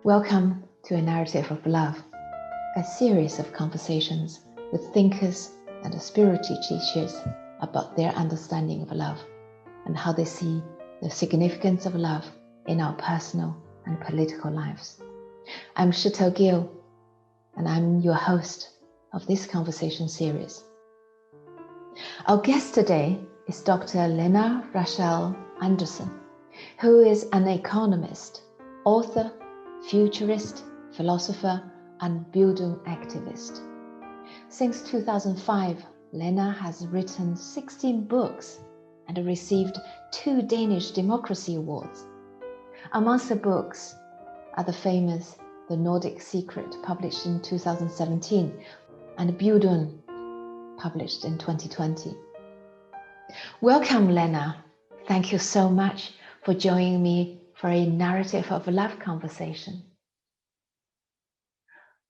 Welcome to A Narrative of Love, a series of conversations with thinkers and spiritual teachers about their understanding of love and how they see the significance of love in our personal and political lives. I'm Shitou Gill, and I'm your host of this conversation series. Our guest today is Dr. Lena Rachel Anderson, who is an economist, author, futurist, philosopher, and Bildung activist. Since 2005, Lena has written 16 books and received 2 Danish Democracy Awards. Amongst the books are the famous The Nordic Secret, published in 2017, and Bildung, published in 2020. Welcome, Lena. Thank you so much for joining me for a Narrative of Love conversation.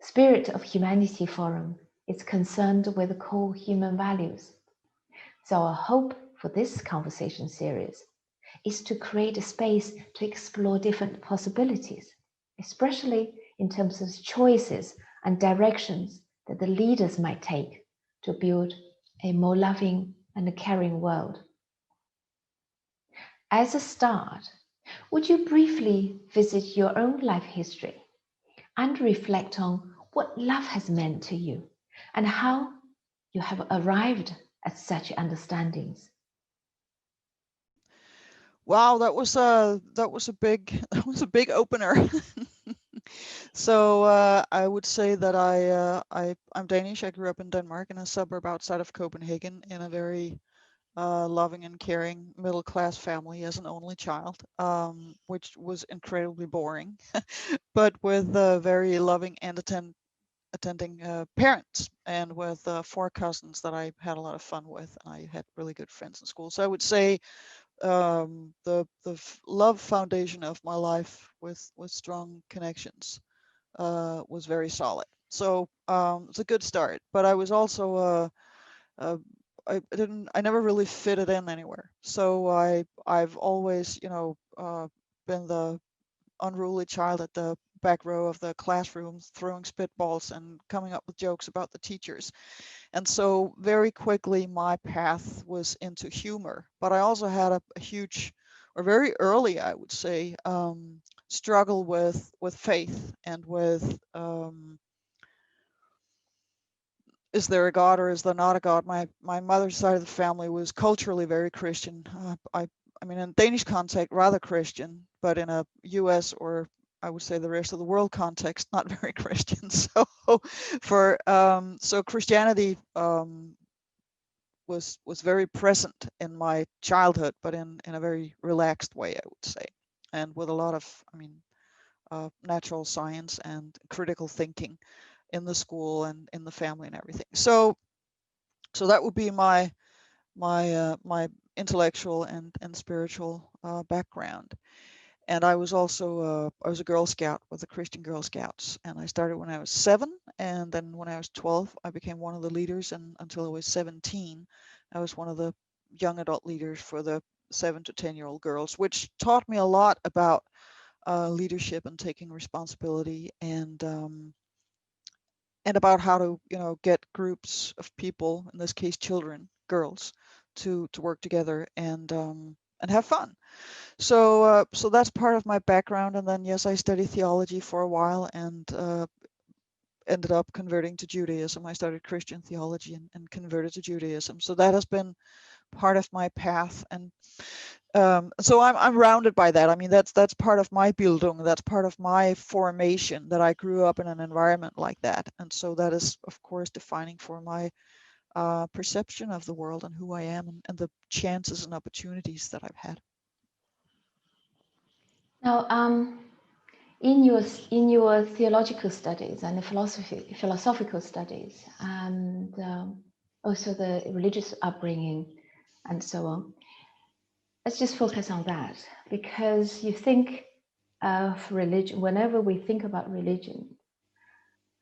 Spirit of Humanity Forum is concerned with core human values. So our hope for this conversation series is to create a space to explore different possibilities, especially in terms of choices and directions that the leaders might take to build a more loving and caring world. As a start, would you briefly visit your own life history and reflect on what love has meant to you and how you have arrived at such understandings? Wow, that was a big opener. So I would say that I'm Danish. I grew up in Denmark in a suburb outside of Copenhagen in a very loving and caring middle class family as an only child, which was incredibly boring, but with very loving and attending parents, and with 4 cousins that I had a lot of fun with, and I had really good friends in school. So I would say the love foundation of my life with strong connections was very solid. So it's a good start. But I was also uh, I never really fitted in anywhere. So I've always been the unruly child at the back row of the classroom, throwing spitballs and coming up with jokes about the teachers. And so very quickly my path was into humor. But I also had a huge, or very early, I would say, struggle with faith and with is there a God or is there not a God? My mother's side of the family was culturally very Christian. I mean, in Danish context, rather Christian, but in a U.S. or I would say the rest of the world context, not very Christian. So so Christianity was very present in my childhood, but in a very relaxed way, I would say, and with a lot of, natural science and critical thinking in the school and in the family and everything. So that would be my intellectual and spiritual background. And I was also I was a Girl Scout with the Christian Girl Scouts, and I started when I was 7, and then when I was 12, I became one of the leaders, and until I was 17, I was one of the young adult leaders for the 7 to 10-year-old girls, which taught me a lot about leadership and taking responsibility, and about how to get groups of people, in this case children, girls, to work together and have fun. So that's part of my background. And then yes, I studied theology for a while and ended up converting to Judaism. I started Christian theology and converted to Judaism. So that has been part of my path. And so I'm rounded by that. I mean, that's part of my Bildung. That's part of my formation, that I grew up in an environment like that. And so that is, of course, defining for my perception of the world and who I am, and the chances and opportunities that I've had. Now, in your theological studies and the philosophical studies, and also the religious upbringing, and so on, let's just focus on that, because you think of religion, whenever we think about religion,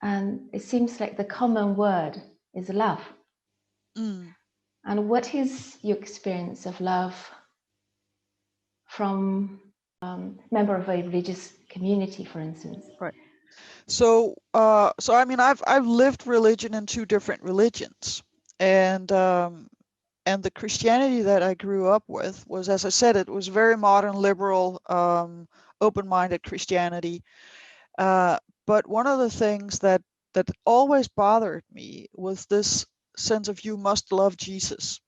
and it seems like the common word is love. And what is your experience of love from member of a religious community, for instance. Right. So, I mean, I've lived religion in two different religions, and the Christianity that I grew up with was, as I said, it was very modern, liberal, open-minded Christianity. But one of the things that always bothered me was this sense of you must love Jesus.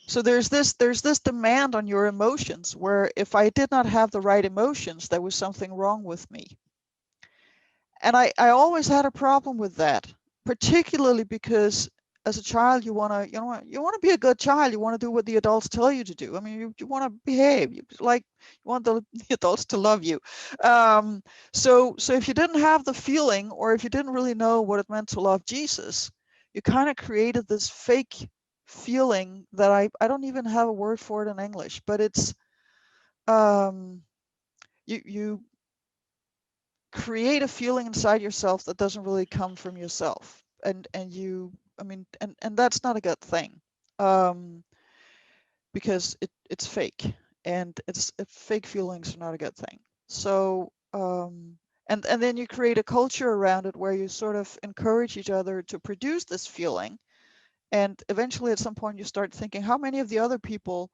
So there's this demand on your emotions where if I did not have the right emotions, there was something wrong with me. And I always had a problem with that, particularly because as a child, you want to be a good child. You want to do what the adults tell you to do. I mean, you want to behave. You want the adults to love you. So if you didn't have the feeling, or if you didn't really know what it meant to love Jesus, you kind of created this fake feeling that I don't even have a word for it in English, but it's you create a feeling inside yourself that doesn't really come from yourself, and you, I mean, and that's not a good thing, because it's fake, and fake feelings are not a good thing. So and then you create a culture around it where you sort of encourage each other to produce this feeling, and eventually at some point you start thinking, how many of the other people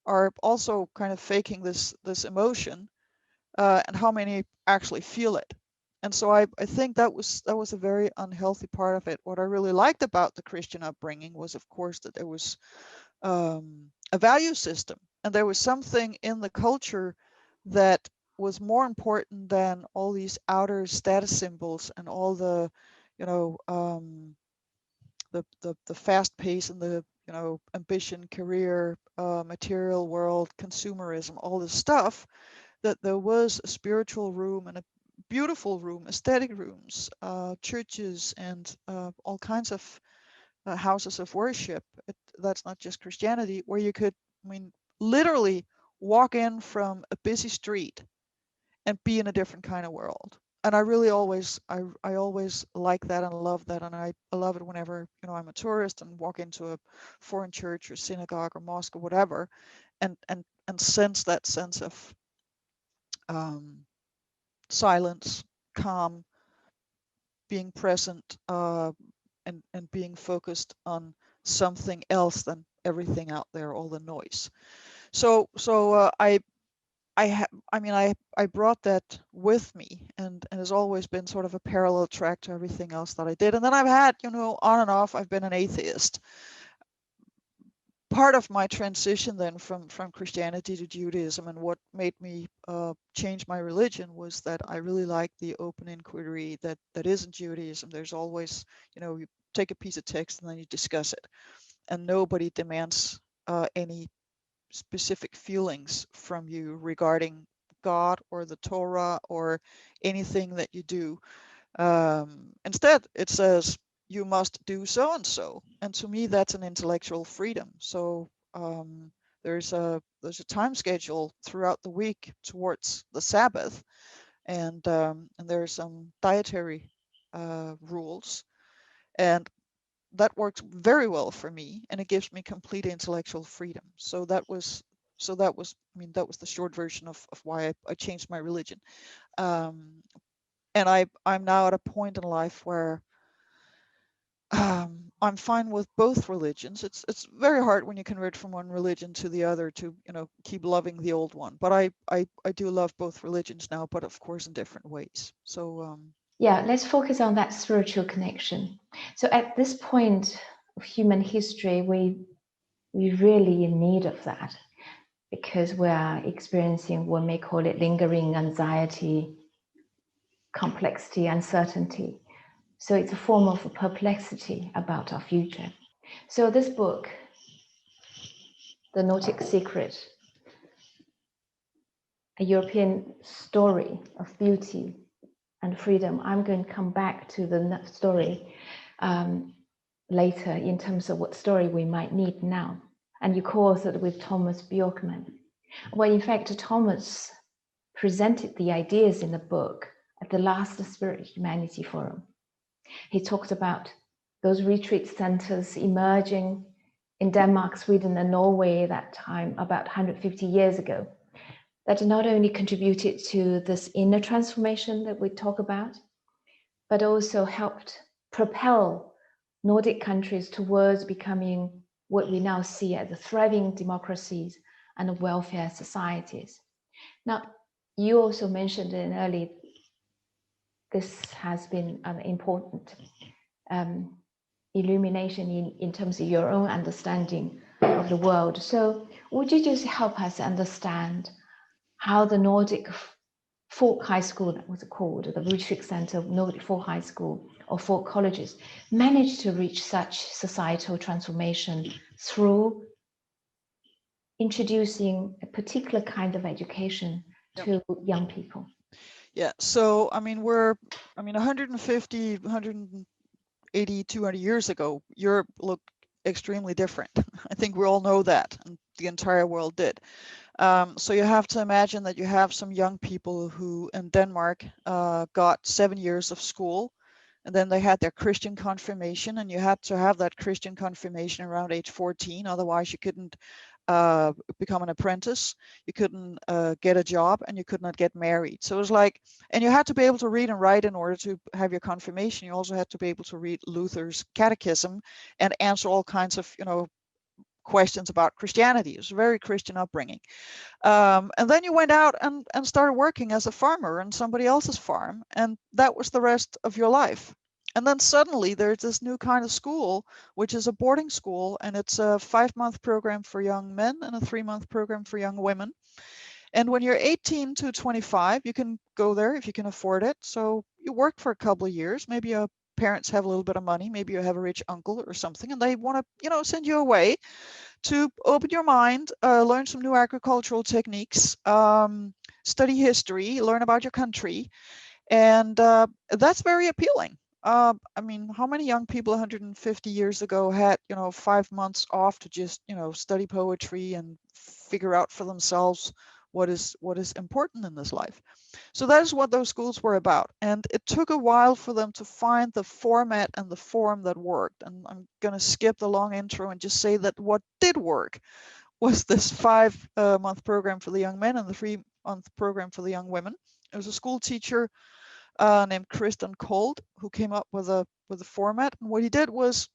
are also kind of faking this emotion, and how many actually feel it. And so I think that was a very unhealthy part of it. What I really liked about the Christian upbringing was, of course, that there was a value system, and there was something in the culture that was more important than all these outer status symbols and all the, the fast pace and the, ambition, career, material world, consumerism, all this stuff. That there was a spiritual room and a beautiful room, aesthetic rooms, churches, and all kinds of houses of worship. That's not just Christianity, where you could, I mean, literally walk in from a busy street and be in a different kind of world. And I really always, I always like that and love that. And I love it whenever, I'm a tourist and walk into a foreign church or synagogue or mosque or whatever, and sense that sense of silence, calm, being present, and being focused on something else than everything out there, all the noise. So I brought that with me, and has always been sort of a parallel track to everything else that I did. And then I've had, on and off, I've been an atheist. Part of my transition then from Christianity to Judaism, and what made me change my religion, was that I really like the open inquiry that is in Judaism. There's always, you take a piece of text and then you discuss it, and nobody demands any specific feelings from you regarding God or the Torah or anything that you do. Instead, it says, you must do so and so, and to me that's an intellectual freedom. So there's a time schedule throughout the week towards the Sabbath, and there are some dietary rules, and that works very well for me, and it gives me complete intellectual freedom. So that was I mean, that was the short version of why I changed my religion. And I'm now at a point in life where I'm fine with both religions. It's very hard when you convert from one religion to the other to, keep loving the old one. But I do love both religions now, but of course in different ways. So yeah, let's focus on that spiritual connection. So at this point of human history, we really in need of that, because we are experiencing what may call it lingering anxiety, complexity, uncertainty. So it's a form of perplexity about our future. So this book, The Nautic Secret, a European story of beauty and freedom. I'm going to come back to the story later in terms of what story we might need now. And you co-authored with Thomas Bjorkman. Well, in fact, Thomas presented the ideas in the book at the last Spirit Humanity Forum. He talked about those retreat centers emerging in Denmark, Sweden, and Norway at that time, about 150 years ago. that not only contributed to this inner transformation that we talk about, but also helped propel Nordic countries towards becoming what we now see as the thriving democracies and welfare societies. Now, you also mentioned in early, this has been an important illumination in terms of your own understanding of the world. So would you just help us understand how the Nordic Folk High School, that was called, the Retreat Center of Nordic Folk High School or folk colleges, managed to reach such societal transformation through introducing a particular kind of education to young people? Yeah, so I mean, 150, 180, 200 years ago, Europe looked extremely different. I think we all know that, and the entire world did. So you have to imagine that you have some young people who in Denmark got 7 years of school, and then they had their Christian confirmation, and you had to have that Christian confirmation around age 14, otherwise you couldn't become an apprentice, you couldn't get a job, and you could not get married. So it was like, and you had to be able to read and write in order to have your confirmation. You also had to be able to read Luther's catechism and answer all kinds of, questions about Christianity. It was a very Christian upbringing. And then you went out and started working as a farmer on somebody else's farm, and that was the rest of your life. And then suddenly there's this new kind of school, which is a boarding school, and it's a 5-month program for young men and a 3-month program for young women. And when you're 18 to 25, you can go there if you can afford it. So you work for a couple of years, maybe your parents have a little bit of money, maybe you have a rich uncle or something, and they want to, send you away to open your mind, learn some new agricultural techniques, study history, learn about your country. And that's very appealing. I mean, how many young people 150 years ago had, 5 months off to just, study poetry and figure out for themselves what is important in this life? So that is what those schools were about. And it took a while for them to find the format and the form that worked. And I'm going to skip the long intro and just say that what did work was this 5-month program for the young men and the 3-month program for the young women. It was a school teacher named Christian Kold who came up with a format. And what he did was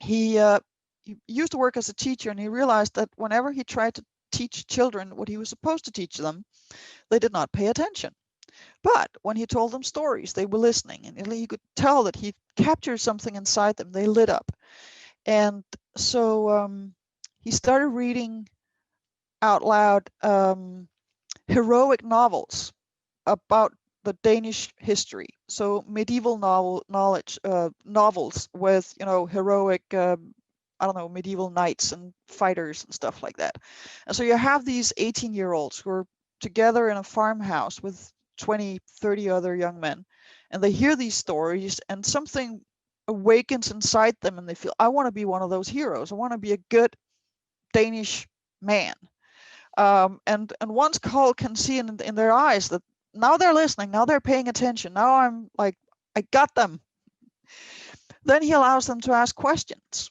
he used to work as a teacher, and he realized that whenever he tried to teach children what he was supposed to teach them, they did not pay attention. But when he told them stories, they were listening, and you could tell that he captured something inside them. They lit up. And so he started reading out loud heroic novels about the Danish history. So medieval novels with, heroic, medieval knights and fighters and stuff like that. And so you have these 18-year-olds who are together in a farmhouse with 20, 30 other young men, and they hear these stories, and something awakens inside them, and they feel, I want to be one of those heroes. I want to be a good Danish man. And once Carl can see in their eyes that now they're listening, now they're paying attention, now I'm like, I got them. Then he allows them to ask questions,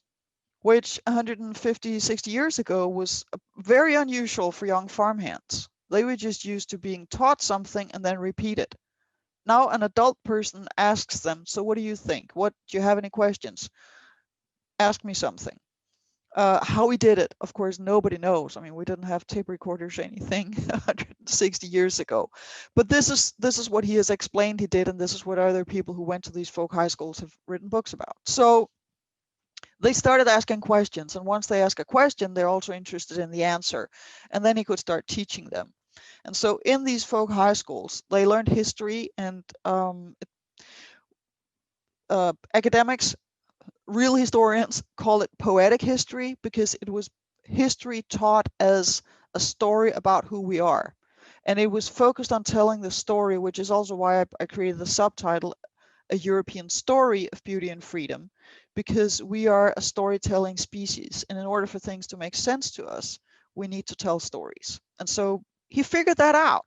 which 150, 60 years ago was very unusual for young farmhands. They were just used to being taught something and then repeat it. Now an adult person asks them, so what do you think? Do you have any questions? Ask me something. How he did it, of course, nobody knows. I mean, we didn't have tape recorders or anything 160 years ago. But this is what he has explained he did, and this is what other people who went to these folk high schools have written books about. So they started asking questions, and once they ask a question, they're also interested in the answer. And then he could start teaching them. And so in these folk high schools, they learned history, and academics, real historians, call it poetic history, because it was history taught as a story about who we are. And it was focused on telling the story, which is also why I created the subtitle, A European Story of Beauty and Freedom, because we are a storytelling species. And in order for things to make sense to us, we need to tell stories. And so he figured that out.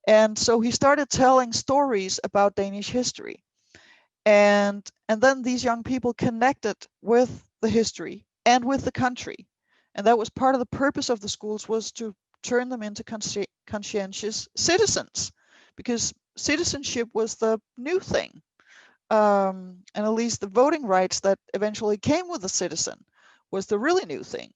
And so he started telling stories about Danish history. And then these young people connected with the history and with the country. And that was part of the purpose of the schools, was to turn them into conscientious citizens, because citizenship was the new thing. And at least the voting rights that eventually came with the citizen was the really new thing.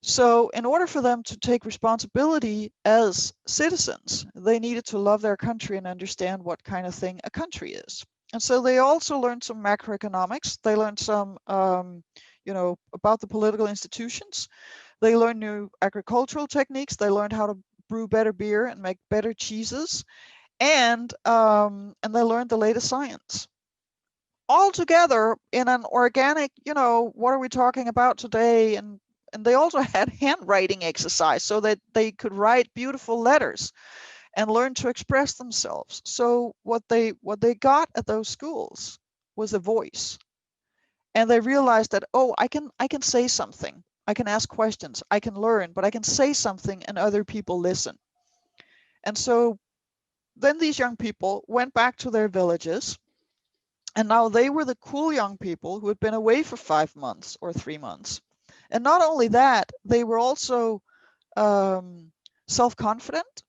So in order for them to take responsibility as citizens, they needed to love their country and understand what kind of thing a country is. And so they also learned some macroeconomics. They learned some, about the political institutions. They learned new agricultural techniques. They learned how to brew better beer and make better cheeses. And they learned the latest science. All together in an organic, what are we talking about today? And they also had handwriting exercise so that they could write beautiful letters and learn to express themselves. So what they got at those schools was a voice. And they realized that, oh, I can say something. I can ask questions. I can learn, but I can say something and other people listen. And so then these young people went back to their villages. And now they were the cool young people who had been away for 5 months or 3 months. And not only that, they were also self-confident.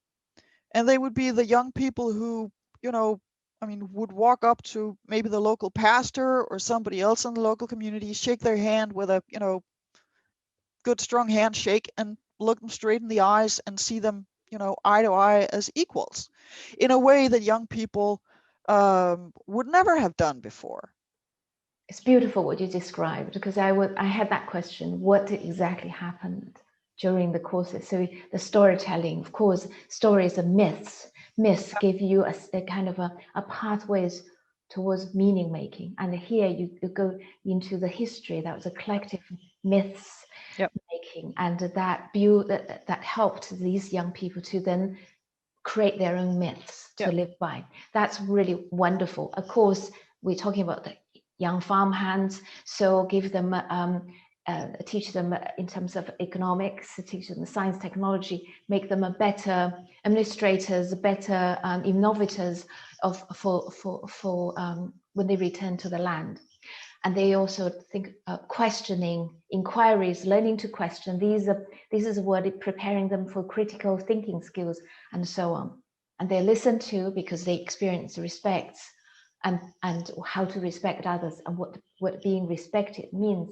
And they would be the young people who, would walk up to maybe the local pastor or somebody else in the local community, shake their hand with a, good strong handshake and look them straight in the eyes and see them, eye to eye as equals, in a way that young people would never have done before. It's beautiful what you described, because I had that question: what exactly happened during the courses? So the storytelling, of course, stories are myths. Myths give you a kind of a pathways towards meaning making, and here you go into the history. That was a collective myths making, and that helped these young people to then create their own myths to live by. That's really wonderful. Of course, we're talking about the young farm hands, so give them teach them in terms of economics, teach them the science, technology, make them a better administrators, better innovators for when they return to the land. And they also think questioning, inquiries, learning to question. This is what preparing them for critical thinking skills and so on. And they're listened to because they experience respects and how to respect others and what being respected means,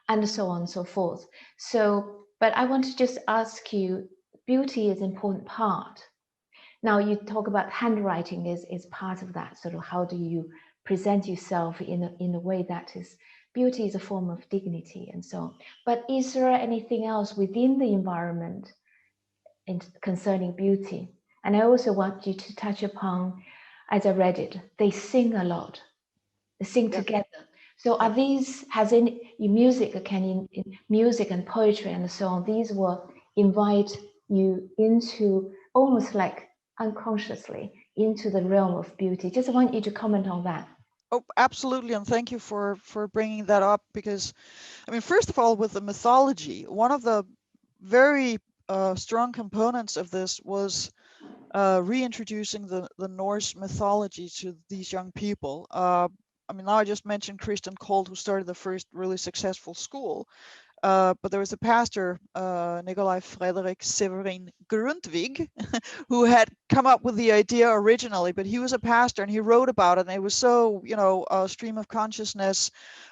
and so on and so forth. So, but I want to just ask you, beauty is an important part. Now you talk about handwriting is part of that. Sort of how do you present yourself in a way that is, beauty is a form of dignity and so on. But is there anything else within the environment concerning beauty? And I also want you to touch upon, as I read it, they sing a lot, they sing together. So are these, has any music, music and poetry and so on, these will invite you into almost like unconsciously into the realm of beauty? Just want you to comment on that. Oh, absolutely. And thank you for bringing that up, because, first of all, with the mythology, one of the very strong components of this was reintroducing the Norse mythology to these young people. Now I just mentioned Christian Kold, who started the first really successful school. But there was a pastor, Nikolai Frederick Severin Grundtvig, who had come up with the idea originally, but he was a pastor and he wrote about it, and it was so, a stream of consciousness,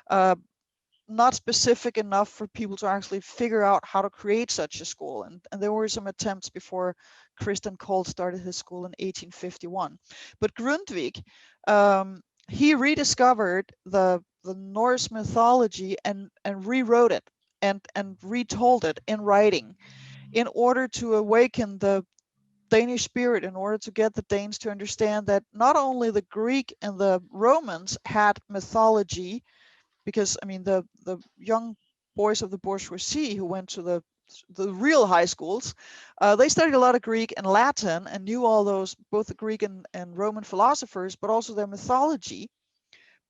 not specific enough for people to actually figure out how to create such a school. And there were some attempts before Christian Kold started his school in 1851. But Grundtvig, he rediscovered the Norse mythology and rewrote it and retold it in writing in order to awaken the Danish spirit, in order to get the Danes to understand that not only the Greek and the Romans had mythology, because the young boys of the bourgeoisie who went to the real high schools, they studied a lot of Greek and Latin and knew all those, both the Greek and Roman philosophers, but also their mythology.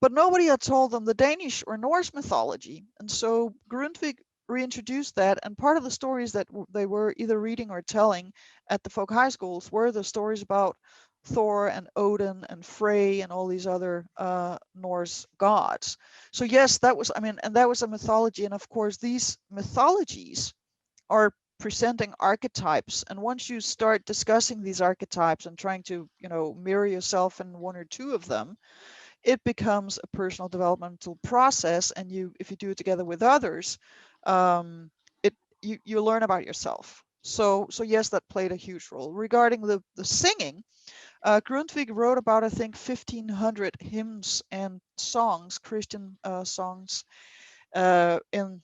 But nobody had told them the Danish or Norse mythology. And so Grundtvig reintroduced that, and part of the stories that they were either reading or telling at the folk high schools were the stories about Thor and Odin and Frey and all these other Norse gods. So yes, that was, and that was a mythology. And of course, these mythologies are presenting archetypes, and once you start discussing these archetypes and trying to, mirror yourself in one or two of them, it becomes a personal developmental process. And if you do it together with others, um, you learn about yourself. So yes, that played a huge role. Regarding the singing, Grundtvig wrote about, I think, 1,500 hymns and songs, Christian songs, in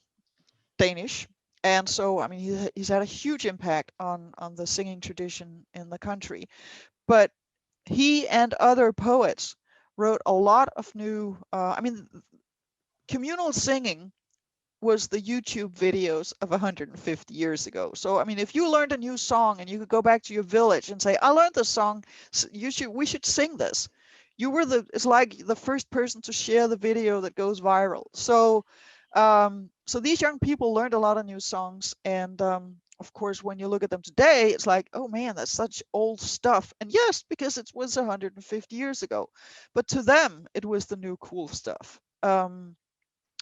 Danish. And so, I mean, he's had a huge impact on the singing tradition in the country. But he and other poets wrote a lot of new, communal singing was the YouTube videos of 150 years ago. So, I mean, if you learned a new song and you could go back to your village and say, I learned this song, we should sing this. It's like the first person to share the video that goes viral. So, so these young people learned a lot of new songs. And of course, when you look at them today, it's like, oh man, that's such old stuff. And yes, because it was 150 years ago, but to them, it was the new cool stuff.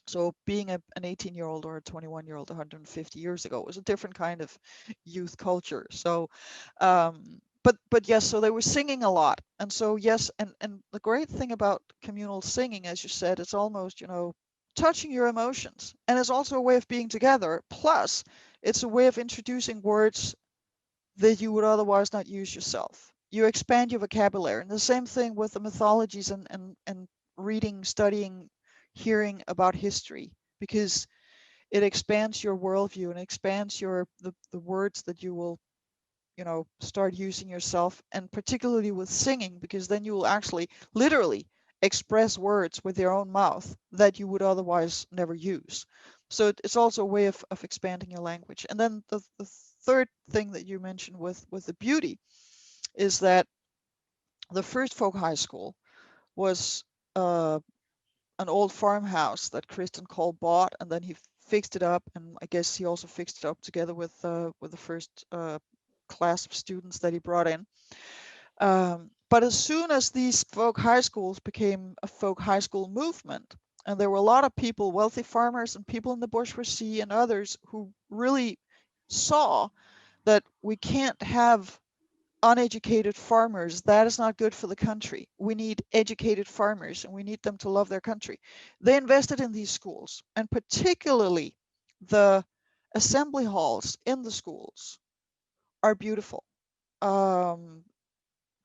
So being an 18-year-old or a 21-year-old 150 years ago was a different kind of youth culture. So, but yes, so they were singing a lot. And so, yes, and the great thing about communal singing, as you said, it's almost, touching your emotions. And it's also a way of being together. Plus, it's a way of introducing words that you would otherwise not use yourself. You expand your vocabulary. And the same thing with the mythologies and reading, studying, hearing about history, because it expands your worldview and expands the words that you will, start using yourself, and particularly with singing, because then you will actually literally express words with your own mouth that you would otherwise never use. So it's also a way of expanding your language. And then the third thing that you mentioned with the beauty is that the first folk high school was an old farmhouse that Christian Cole bought, and then he fixed it up, and I guess he also fixed it up together with the first class of students that he brought in. But as soon as these folk high schools became a folk high school movement, and there were a lot of people, wealthy farmers and people in the bourgeoisie and others, who really saw that we can't have uneducated farmers. That is not good for the country. We need educated farmers, and we need them to love their country. They invested in these schools, and particularly the assembly halls in the schools are beautiful.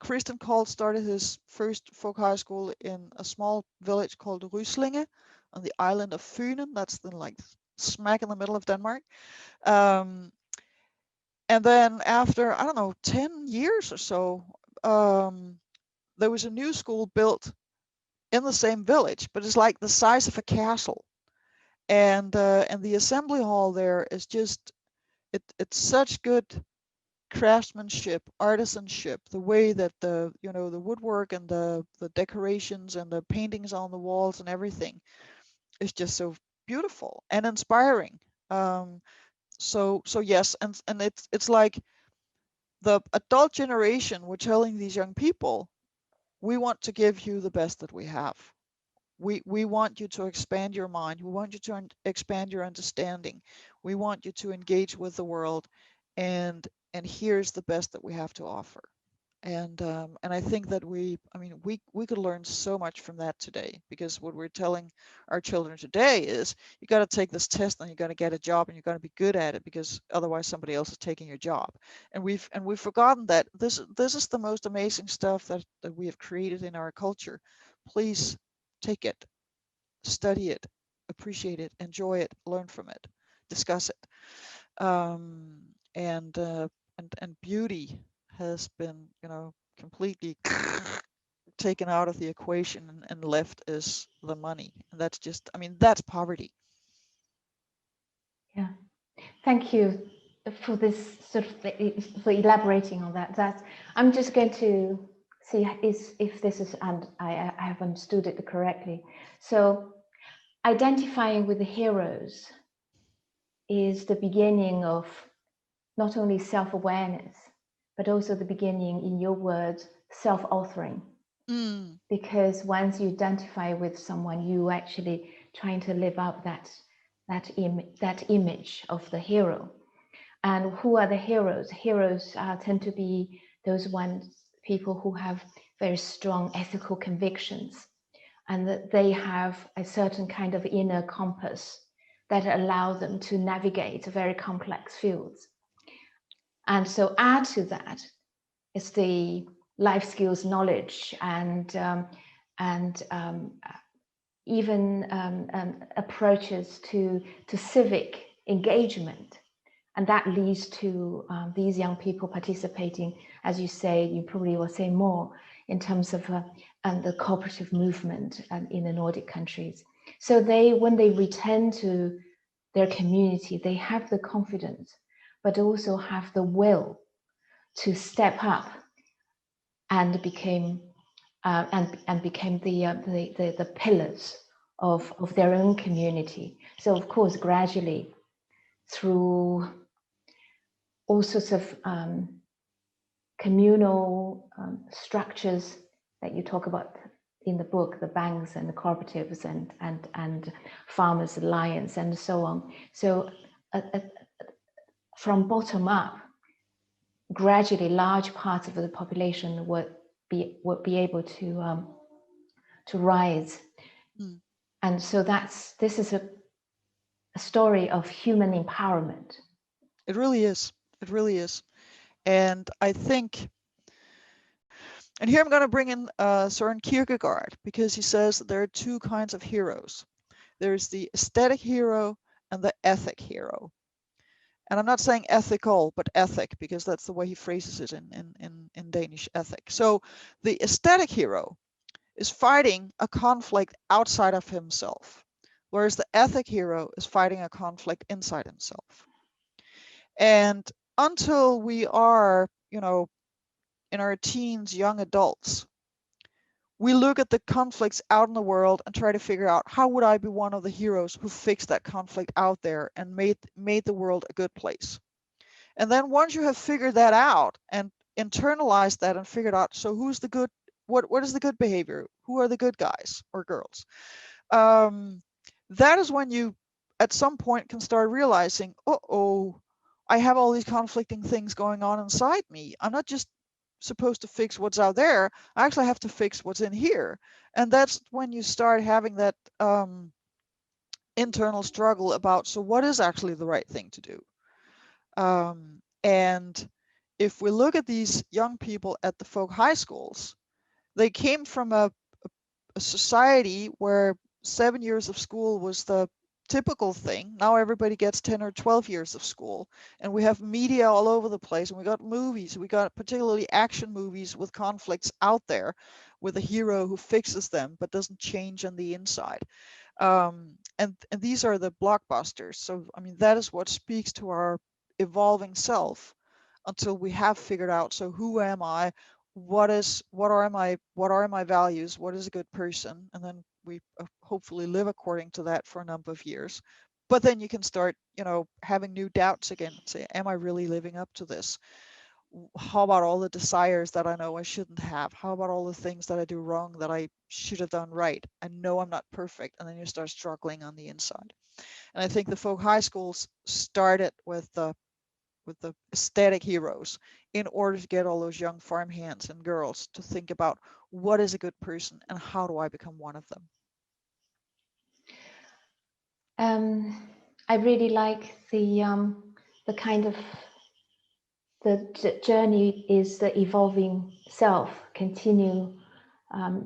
Christian Kohl started his first folk high school in a small village called Ryslinge on the island of Funen. That's like smack in the middle of Denmark. And then after, I don't know, 10 years or so, there was a new school built in the same village, but it's like the size of a castle. And the assembly hall there is just, it's such good craftsmanship, artisanship, the way that the woodwork and the decorations and the paintings on the walls and everything is just so beautiful and inspiring. So yes, and it's like the adult generation were telling these young people, we want to give you the best that we have. We want you to expand your mind. We want you to expand your understanding. We want you to engage with the world, and here's the best that we have to offer. And I think that we could learn so much from that today, because what we're telling our children today is, you got to take this test and you got to get a job and you got to be good at it, because otherwise somebody else is taking your job. And we've forgotten that this is the most amazing stuff that we have created in our culture. Please take it, study it, appreciate it, enjoy it, learn from it, discuss it. And beauty has been, completely taken out of the equation, and left is the money. And that's just, that's poverty. Yeah, thank you for this sort of for elaborating on that. I'm just going to see if this is, and I have understood it correctly. So identifying with the heroes is the beginning of not only self-awareness, but also the beginning, in your words, self-authoring. Because once you identify with someone, you actually trying to live up that image of the hero. And who are the heroes? Heroes tend to be those people who have very strong ethical convictions, and that they have a certain kind of inner compass that allow them to navigate very complex fields. And so add to that is the life skills knowledge and even approaches to civic engagement. And that leads to these young people participating, as you say, you probably will say more, in terms of the cooperative movement in the Nordic countries. So when they return to their community, they have the confidence, but also have the will to step up and became the pillars of their own community. So of course, gradually, through all sorts of communal structures that you talk about in the book, the banks and the cooperatives and farmers alliance and so on. So from bottom up, gradually large parts of the population would be able to rise. Mm. And so this is a story of human empowerment. It really is. It really is. And I think, and here I'm going to bring in Søren Kierkegaard, because he says there are two kinds of heroes. There's the aesthetic hero and the ethic hero. And I'm not saying ethical, but ethic, because that's the way he phrases it in Danish, ethic. So the aesthetic hero is fighting a conflict outside of himself, whereas the ethic hero is fighting a conflict inside himself. And until we are, in our teens, young adults, we look at the conflicts out in the world and try to figure out, how would I be one of the heroes who fixed that conflict out there and made the world a good place? And then once you have figured that out and internalized that and figured out, so who's the good, what is the good behavior? Who are the good guys or girls? That is when you, at some point, can start realizing, uh-oh, I have all these conflicting things going on inside me. I'm not just supposed to fix what's out there. I actually have to fix what's in here. And that's when you start having that internal struggle about, so what is actually the right thing to do? And if we look at these young people at the folk high schools, they came from a society where 7 years of school was the typical thing. Now everybody gets 10 or 12 years of school, and we have media all over the place, and we got movies, we got particularly action movies with conflicts out there with a hero who fixes them but doesn't change on the inside. And these are the blockbusters. So I mean, that is what speaks to our evolving self until we have figured out, so who am I, what are my values, what is a good person, and then we hopefully live according to that for a number of years. But then you can start, having new doubts again and say, am I really living up to this? How about all the desires that I know I shouldn't have? How about all the things that I do wrong that I should have done right? I know I'm not perfect. And then you start struggling on the inside. And I think the folk high schools started with the aesthetic heroes in order to get all those young farm hands and girls to think about, what is a good person and how do I become one of them? I really like the kind of the journey is the evolving self, continue.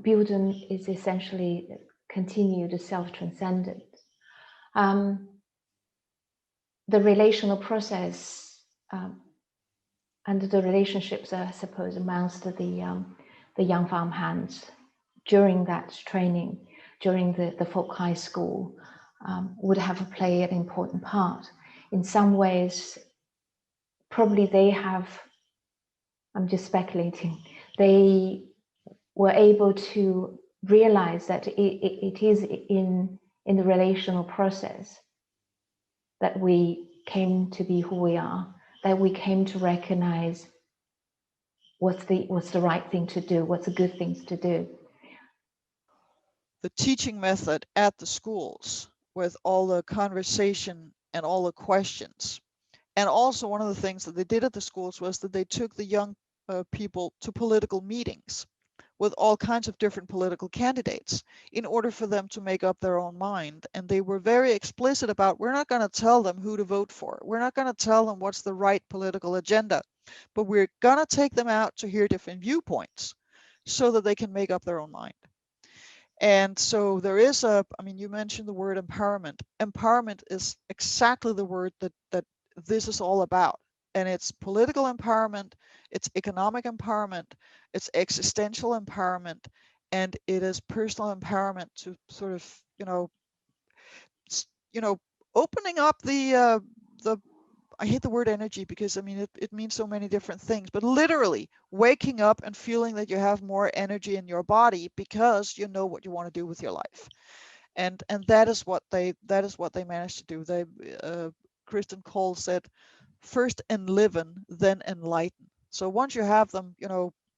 Building is essentially continued self-transcendence. The relational process and the relationships, I suppose, amongst the young farm hands during that training, during the folk high school, would have played an important part. In some ways, probably they have, I'm just speculating, they were able to realize that it is in the relational process that we came to be who we are, that we came to recognize what's the right thing to do, what's the good things to do. The teaching method at the schools, with all the conversation and all the questions, And also one of the things that they did at the schools was that they took the young people to political meetings with all kinds of different political candidates in order for them to make up their own mind. And they were very explicit about, we're not going to tell them who to vote for. We're not going to tell them what's the right political agenda, but we're going to take them out to hear different viewpoints so that they can make up their own mind. And so there is I mean, you mentioned the word empowerment. Empowerment is exactly the word that this is all about. And it's political empowerment, it's economic empowerment, it's existential empowerment, and it is personal empowerment to sort of, opening up the I hate the word energy because I mean it means so many different things, but literally waking up and feeling that you have more energy in your body because you know what you want to do with your life, and that is what they managed to do. They Kristen Cole said, first enliven, then enlighten. So once you have them,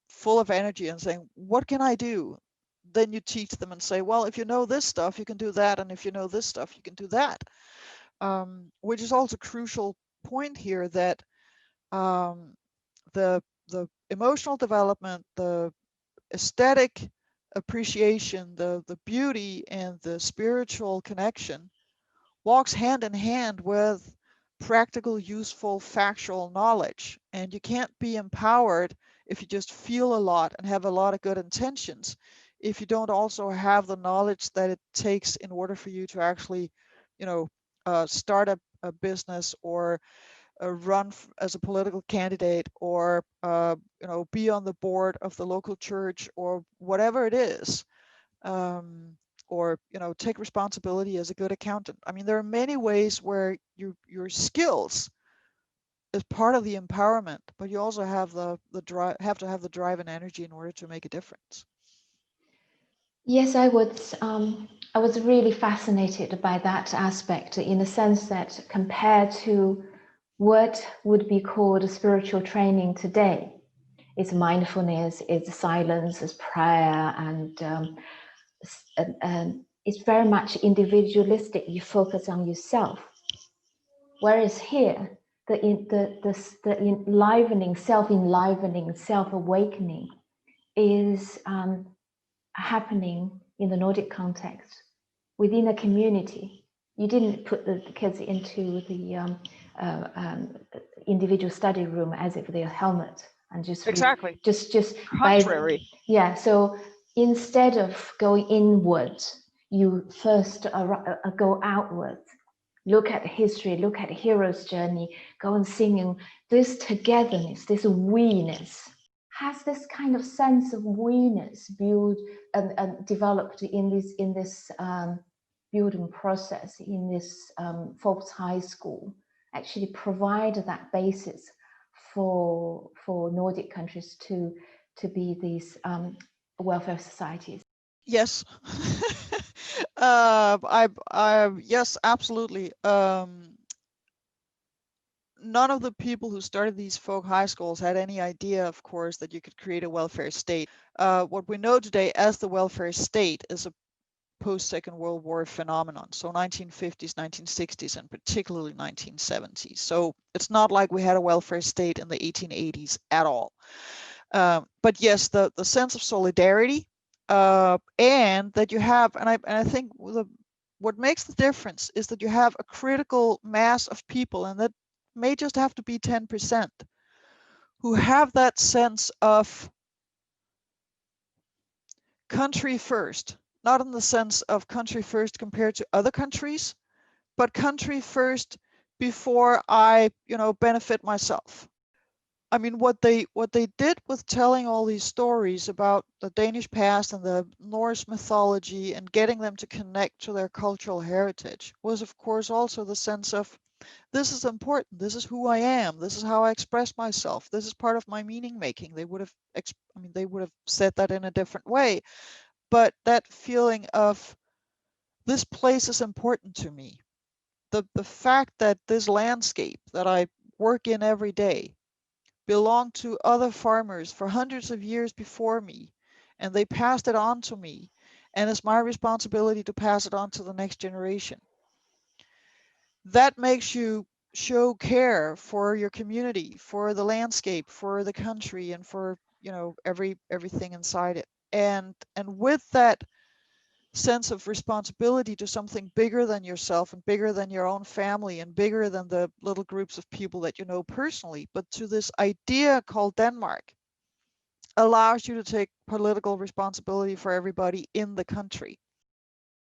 full of energy and saying, what can I do? Then you teach them and say, well, if you know this stuff, you can do that, and if you know this stuff, you can do that. Which is also crucial point here that the emotional development, the aesthetic appreciation, the beauty and the spiritual connection walks hand in hand with practical, useful, factual knowledge. And you can't be empowered if you just feel a lot and have a lot of good intentions, if you don't also have the knowledge that it takes in order for you to actually, start a business or run as a political candidate or be on the board of the local church or whatever it is, or take responsibility as a good accountant. I mean, there are many ways where your skills is part of the empowerment, but you also have the drive, have to have the drive and energy in order to make a difference. Yes, I was really fascinated by that aspect in the sense that compared to what would be called spiritual training today, it's mindfulness, it's silence, it's prayer, and it's very much individualistic. You focus on yourself. Whereas here, the enlivening, self-enlivening, self-awakening is happening in the Nordic context within a community. You didn't put the kids into the individual study room as if they're a helmet and just Exactly. just Contrary. yeah. So instead of going inward, you first go outward. Look at history, look at the hero's journey, go and singing. This togetherness, this we-ness, has this kind of sense of we-ness built and developed in this building process, in this Forbes High School, actually provide that basis for Nordic countries to be these welfare societies. Yes. Yes, absolutely. None of the people who started these folk high schools had any idea, of course, that you could create a welfare state. What we know today as the welfare state is a post-Second World War phenomenon. So 1950s, 1960s, and particularly 1970s. So it's not like we had a welfare state in the 1880s at all. But yes, the sense of solidarity, and that you have, and I think what makes the difference is that you have a critical mass of people, and that may just have to be 10%, who have that sense of country first, not in the sense of country first compared to other countries, but country first before I, benefit myself. I mean, what they did with telling all these stories about the Danish past and the Norse mythology and getting them to connect to their cultural heritage was, of course, also the sense of, this is important. This is who I am. This is how I express myself. This is part of my meaning making. They would have, they would have said that in a different way, but that feeling of, this place is important to me. The fact that this landscape that I work in every day belonged to other farmers for hundreds of years before me, and they passed it on to me, and it's my responsibility to pass it on to the next generation. That makes you show care for your community, for the landscape, for the country, and for, you know, everything inside it. And with that sense of responsibility to something bigger than yourself and bigger than your own family and bigger than the little groups of people that you know personally, but to this idea called Denmark, allows you to take political responsibility for everybody in the country.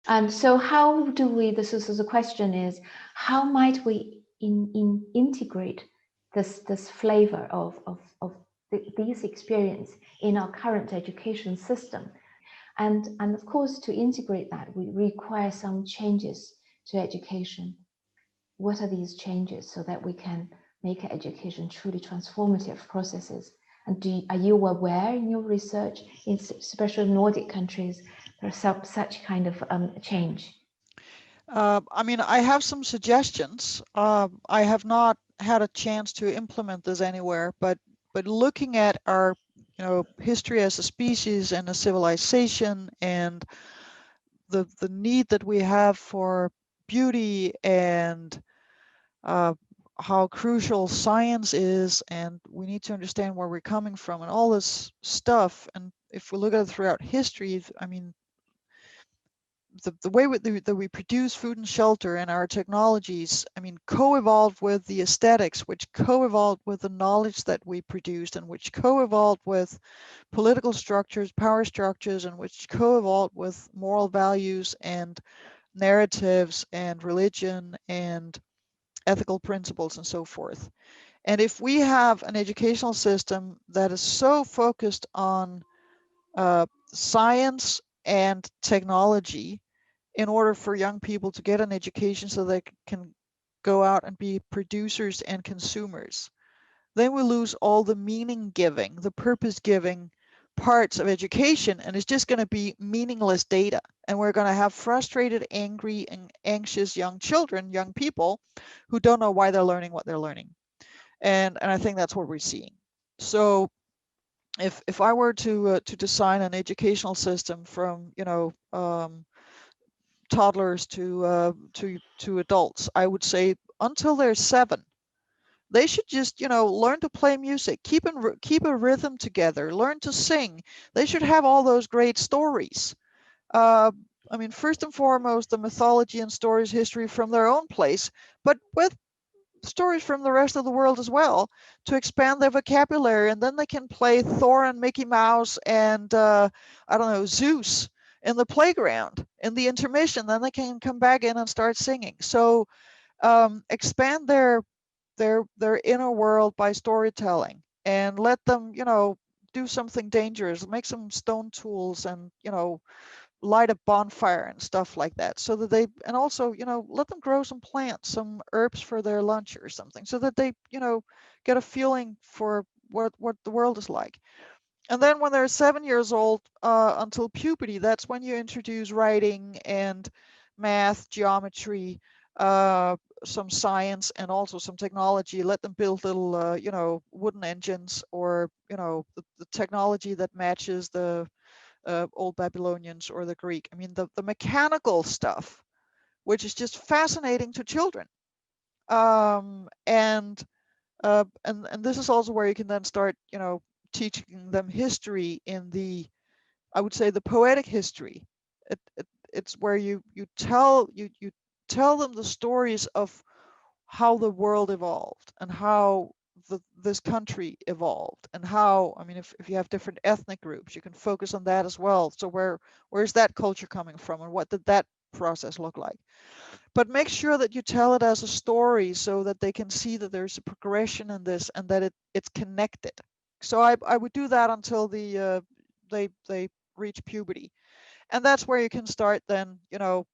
And so how do we, this is the question is, how might we integrate this flavor of these experience in our current education system? And of course, to integrate that, we require some changes to education. What are these changes so that we can make education truly transformative processes? And are you aware in your research, in especially Nordic countries, there's such kind of change? I mean, I have some suggestions. I have not had a chance to implement this anywhere, but looking at our, you know, history as a species and a civilization, and the need that we have for beauty, and how crucial science is, and we need to understand where we're coming from and all this stuff. And if we look at it throughout history, I mean, the way that we produce food and shelter and our technologies, I mean, co-evolved with the aesthetics, which co-evolved with the knowledge that we produced, and which co-evolved with political structures, power structures, and which co-evolved with moral values and narratives and religion and ethical principles and so forth. And if we have an educational system that is so focused on science and technology, in order for young people to get an education so they can go out and be producers and consumers, then we lose all the meaning giving, the purpose giving parts of education, and it's just going to be meaningless data. And we're going to have frustrated, angry, and anxious young children, young people, who don't know why they're learning what they're learning. And I think that's what we're seeing. So if I were to design an educational system from, you know, toddlers to adults, I would say until they're 7, they should just, you know, learn to play music, keep a rhythm together, learn to sing. They should have all those great stories. Uh, I mean, first and foremost, the mythology and stories, history from their own place, but with stories from the rest of the world as well, to expand their vocabulary. And then they can play Thor and Mickey Mouse and I don't know, Zeus in the playground in the intermission. Then they can come back in and start singing. So expand their inner world by storytelling, and let them, you know, do something dangerous, make some stone tools, and, you know, light a bonfire and stuff like that, so that they, and also, you know, let them grow some plants, some herbs for their lunch or something, so that they, you know, get a feeling for what the world is like. And then when they're 7 years old, until puberty, that's when you introduce writing and math, geometry, some science, and also some technology. Let them build little, you know, wooden engines, or, you know, the technology that matches the old Babylonians or the Greek. I mean, the mechanical stuff, which is just fascinating to children. And this is also where you can then start, you know, teaching them history in the, I would say, the poetic history. It's where you tell them the stories of how the world evolved, and how this country evolved, and how, I mean, if you have different ethnic groups, you can focus on that as well. So where's that culture coming from, and what did that process look like? But make sure that you tell it as a story, so that they can see that there's a progression in this, and that it's connected. So I would do that until they reach puberty, and that's where you can start then, you know,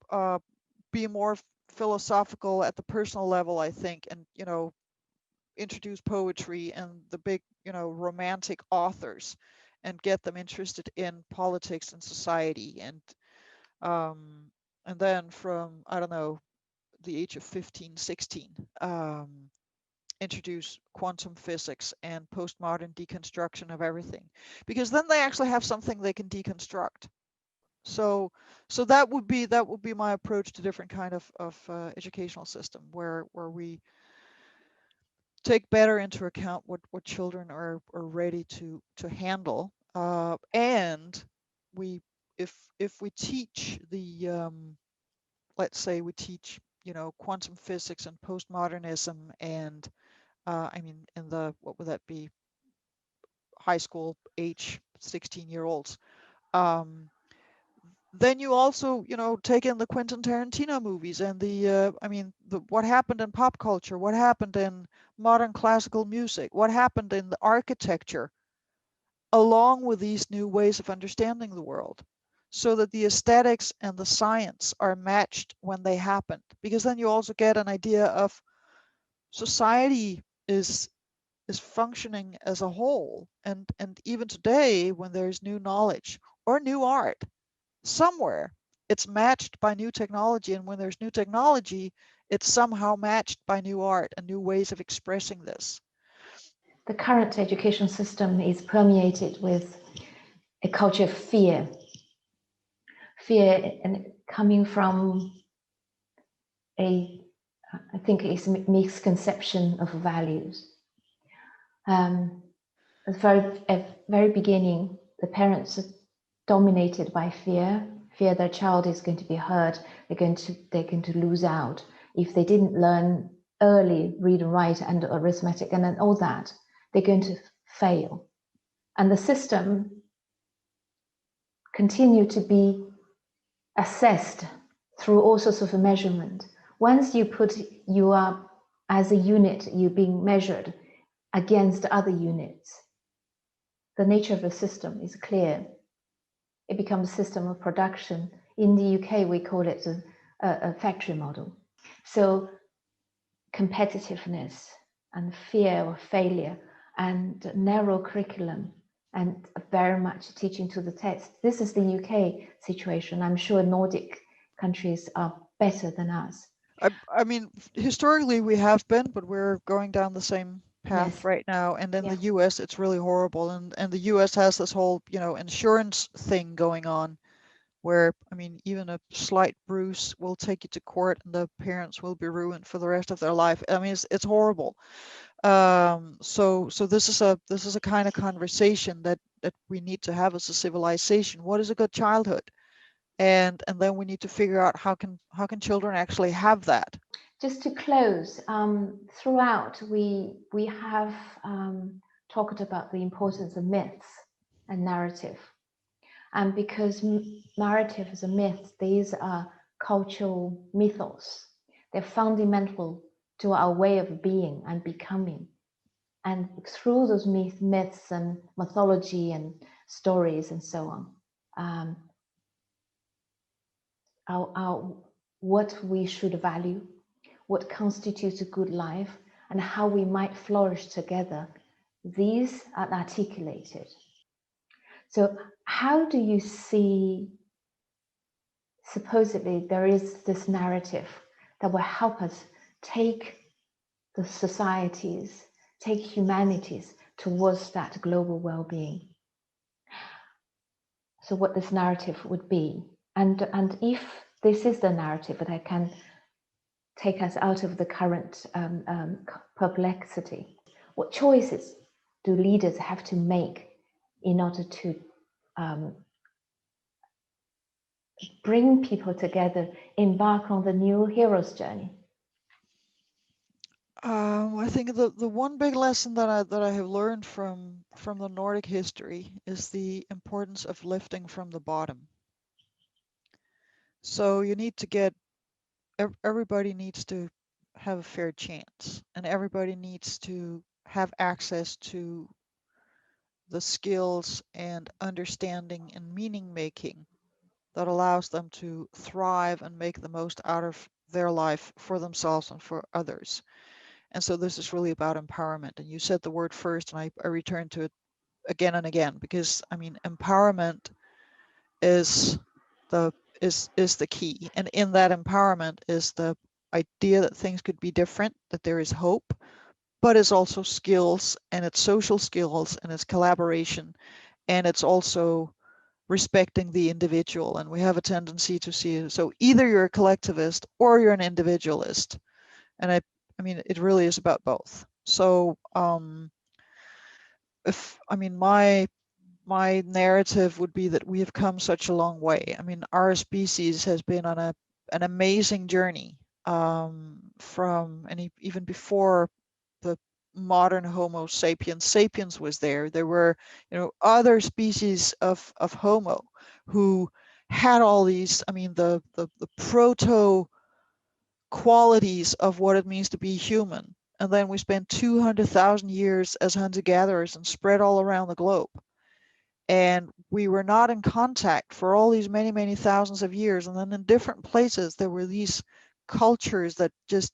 be more philosophical at the personal level, I think, and, you know, introduce poetry and the big, you know, romantic authors, and get them interested in politics and society. Um, and then from, I don't know, the age of 15, 16, introduce quantum physics and postmodern deconstruction of everything, because then they actually have something they can deconstruct. So that would be my approach to different kind of educational system, where we take better into account what children are ready to handle. And we if we teach the let's say we teach, you know, quantum physics and postmodernism and I mean in the, what would that be, high school age, 16-year-olds, um, then you also, you know, take in the Quentin Tarantino movies and the I mean the what happened in pop culture, what happened in modern classical music, what happened in the architecture, along with these new ways of understanding the world, so that the aesthetics and the science are matched when they happened, because then you also get an idea of society is functioning as a whole. And even today, when there's new knowledge or new art somewhere, it's matched by new technology, and when there's new technology, it's somehow matched by new art and new ways of expressing this. The current education system is permeated with a culture of fear and coming from I think it's a misconception of values. At the very beginning, the parents are dominated by fear their child is going to be hurt, they're going to lose out. If they didn't learn early read and write and arithmetic and then all that, they're going to fail. And the system continue to be assessed through all sorts of measurement. Once you are as a unit, you're being measured against other units. The nature of the system is clear. It becomes a system of production. In the UK, we call it a factory model. So competitiveness and fear of failure and narrow curriculum and very much teaching to the test. This is the UK situation. I'm sure Nordic countries are better than us. I mean, historically we have been, but we're going down the same path Yes. right now. And in the US, it's really horrible. And the US has this whole, you know, insurance thing going on where, I mean, even a slight bruise will take you to court and the parents will be ruined for the rest of their life. I mean, it's horrible. So this is a kind of conversation that we need to have as a civilization. What is a good childhood? And then we need to figure out how can children actually have that. Just to close, throughout we have talked about the importance of myths and narrative. And because narrative is a myth, these are cultural mythos. They're fundamental to our way of being and becoming. And through those myths and mythology and stories and so on, what we should value, what constitutes a good life, and how we might flourish together, these are articulated. So how do you see, supposedly there is this narrative that will help us take the societies, take humanities towards that global well-being? So what this narrative would be, and if this is the narrative that can take us out of the current perplexity, what choices do leaders have to make in order to bring people together, embark on the new hero's journey? I think the one big lesson that I have learned from the Nordic history is the importance of lifting from the bottom. So you need to get, everybody needs to have a fair chance, and everybody needs to have access to the skills and understanding and meaning making that allows them to thrive and make the most out of their life for themselves and for others. And so this is really about empowerment. And you said the word first, and I return to it again and again, because I mean, empowerment is the key. And in that empowerment is the idea that things could be different, that there is hope, but it's also skills, and it's social skills, and it's collaboration, and it's also respecting the individual. And we have a tendency to see, so either you're a collectivist or you're an individualist. And I mean, it really is about both. So if I mean my narrative would be that we have come such a long way. I mean, our species has been on an amazing journey from, and even before the modern Homo sapiens. Sapiens was there. There were, other species of Homo who had all these, I mean, the proto qualities of what it means to be human. And then we spent 200,000 years as hunter-gatherers and spread all around the globe. And we were not in contact for all these many, many thousands of years. And then in different places, there were these cultures that just,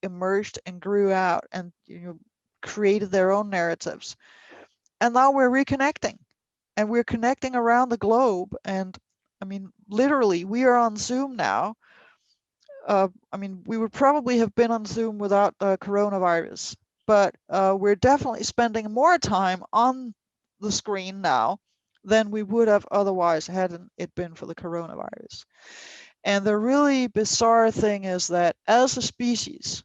emerged and grew out and, created their own narratives. And now we're reconnecting, and we're connecting around the globe. And I mean, literally, we are on Zoom now. I mean, we would probably have been on Zoom without coronavirus, but we're definitely spending more time on the screen now than we would have otherwise hadn't it been for the coronavirus. And the really bizarre thing is that as a species,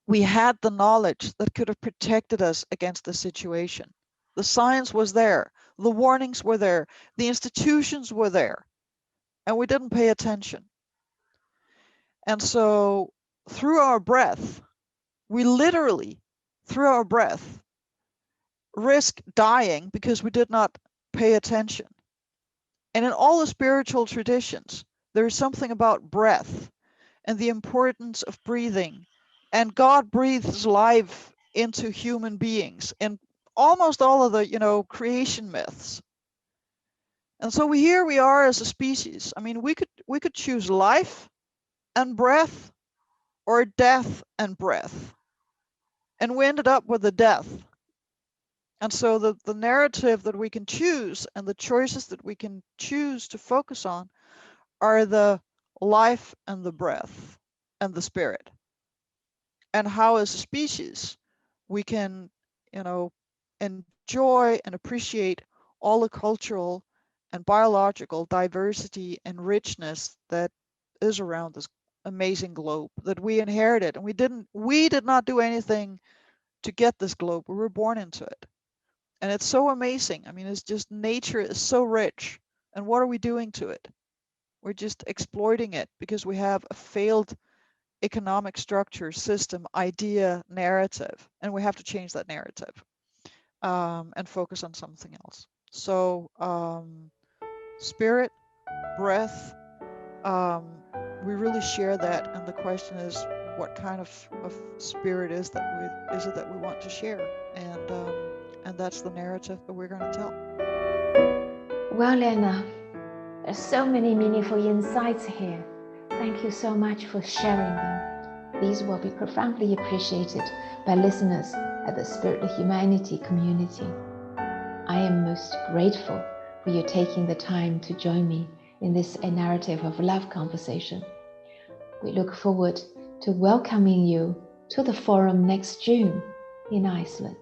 we had the knowledge that could have protected us against the situation. The science was there, the warnings were there, the institutions were there, and we didn't pay attention. And so through our breath, we literally, through our breath, risk dying because we did not pay attention. And in all the spiritual traditions, there is something about breath and the importance of breathing. And God breathes life into human beings in almost all of the, creation myths. And so here we are as a species. I mean, we could choose life and breath or death and breath. And we ended up with the death. And so the narrative that we can choose and the choices that we can choose to focus on are the life and the breath and the spirit. And how as a species we can, enjoy and appreciate all the cultural and biological diversity and richness that is around this amazing globe that we inherited. And we did not do anything to get this globe. We were born into it. And it's so amazing. I mean, it's just nature is so rich. And what are we doing to it? We're just exploiting it because we have a failed economic structure, system, idea, narrative. And we have to change that narrative and focus on something else. So spirit, breath, we really share that. And the question is, what kind of spirit is it that we want to share? And that's the narrative that we're going to tell. Well, Lena, there's so many meaningful insights here. Thank you so much for sharing them. These will be profoundly appreciated by listeners at the Spirit of Humanity community. I am most grateful for you taking the time to join me in this A Narrative of Love conversation. We look forward to welcoming you to the forum next June in Iceland.